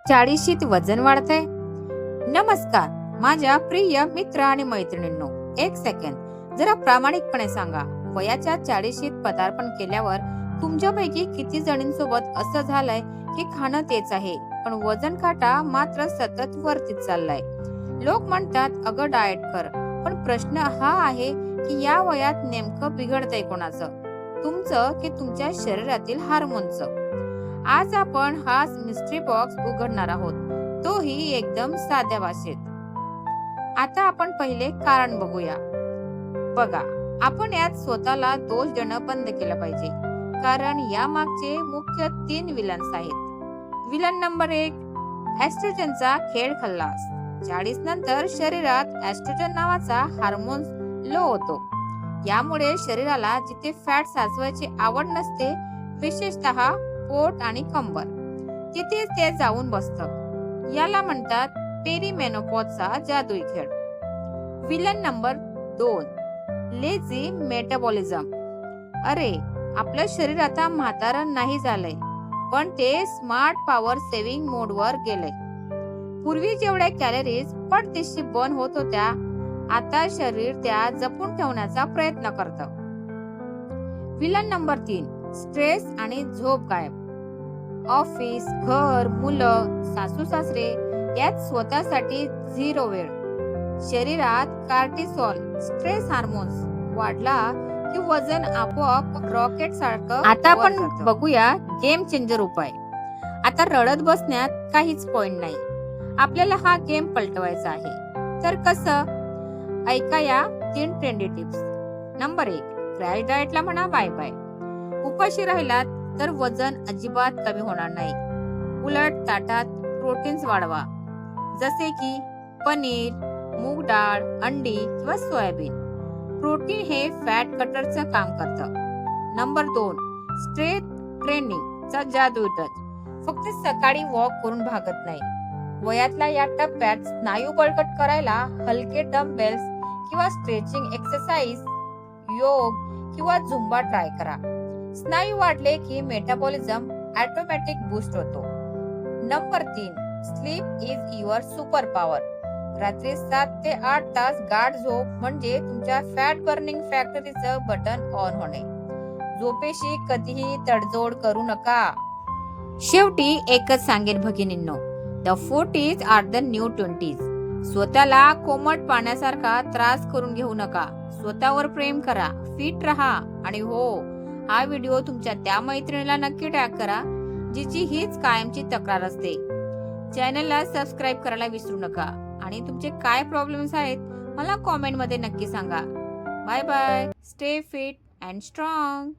40शीत वजन वाढतंय? नमस्कार माझ्या प्रिय मित्र आणि मैत्रिणींनो, एक सेकंड जरा प्रामाणिकपणे सांगा, वयाच्या 40शीत पदार्पण केल्यावर तुमच्यापैकी किती जणींसोबत असं झालंय की खाणं तेच आहे पण वजन काटा मात्र सतत वरतीच चाललाय? लोक म्हणतात अगं डाएट कर, पण प्रश्न हा आहे की या वयात नेमकं बिघडतंय कोणाचं, तुमचं की तुमच्या शरीरातील हार्मोनचं? आज आपण हा मिस्ट्री बॉक्स उघडणार आहोत, तोही एकदम साध्या भाषेत. आता आपण पहिले कारण बघूया. बघा, आपण यात स्वतःला दोष देणं बंद केलं पाहिजे, कारण या मागचे मुख्य 3 विलन्स आहेत. विलन नंबर 1, एस्ट्रोजनचा खेळ खल्लास. 40 नंतर शरीरात एस्ट्रोजन नावाचा हार्मोन लो होतो. यामुळे शरीराला जिथे फॅट साचवायची आवड नसते, विशेषतः पोट आणि कंबर, तिथेच ते जाऊन बसतं. याला म्हणतात पेरीमेनोपॉजचा जादुई खेळ. Villain number 2, lazy metabolism. अरे, आपलं शरीर आता म्हातारं नाही झालंय, पण ते स्मार्ट पॉवर सेव्हिंग मोड वर गेलंय. पूर्वी जेवढ्या कॅलरीज पटदिशी बर्न होत होत्या, आता शरीर त्या जपून ठेवण्याचा प्रयत्न करतं. विलन नंबर 3, स्ट्रेस आणि झोप गायब. ऑफिस, घर, मुलं, सासू सासरे यात स्वतःसाठी 0 वेळ. शरीरात कार्टिसॉल, स्ट्रेस हार्मोन्स वाढला की वजन आपोआप रॉकेट सारखं. आता आपण बघूया गेम चेंजर उपाय. आता रडत बसण्यात काहीच पॉइंट नाही. आपल्याला हा गेम पलटवायचा आहे. तर कसं? ऐका या 3 ट्रेंडी टिप्स. नंबर 1, क्रॅश डाएटला म्हणा बाय बाय. उपाशी राहिलात तर वजन अजिबात कमी होणार नाही. उलट ताटात प्रोटीन्स वाढवा, जसे की पनीर, मूग डाळ, अंडी किंवा सोयाबीन. प्रोटीन हे फॅट कटरचं काम करतं. नंबर 2, स्ट्रेंथ ट्रेनिंग चा जादू टच. फक्त सकाळी वॉक करून भागत नाही. वयातल्या या टप्प्यात स्नायू बळकट करायला हलके डंबेल्स किंवा स्ट्रेचिंग एक्सरसाइज, योग किंवा झुंबा ट्राय करा. स्नायू वाढले की मेटाबॉलिझम ऑटोमॅटिक बूस्ट होतो. Number 3, sleep is your super power. रात्री 7 ते 8 तास गाढ झोप म्हणजे तुमच्या फॅट बर्निंग फॅक्टरीचं बटन ऑन होणे. झोपेशी कधीही तडजोड करू नका. शेवटी एकच सांगेन भगिनींनो, the 40s are the new 20s. स्वतःला कोमट पाण्यासारखा त्रास करून घेऊ नका. स्वतःवर प्रेम करा, फिट राहा आणि हो, हा व्हिडिओ तुमच्या त्या मैत्रिणीला नक्की टॅग करा जिची हीच कायमची तक्रार असते. चॅनलला सबस्क्राईब करायला विसरू नका आणि तुमचे काय प्रॉब्लेम्स आहेत मला कॉमेंट मध्ये नक्की सांगा. Bye bye. Stay fit and strong.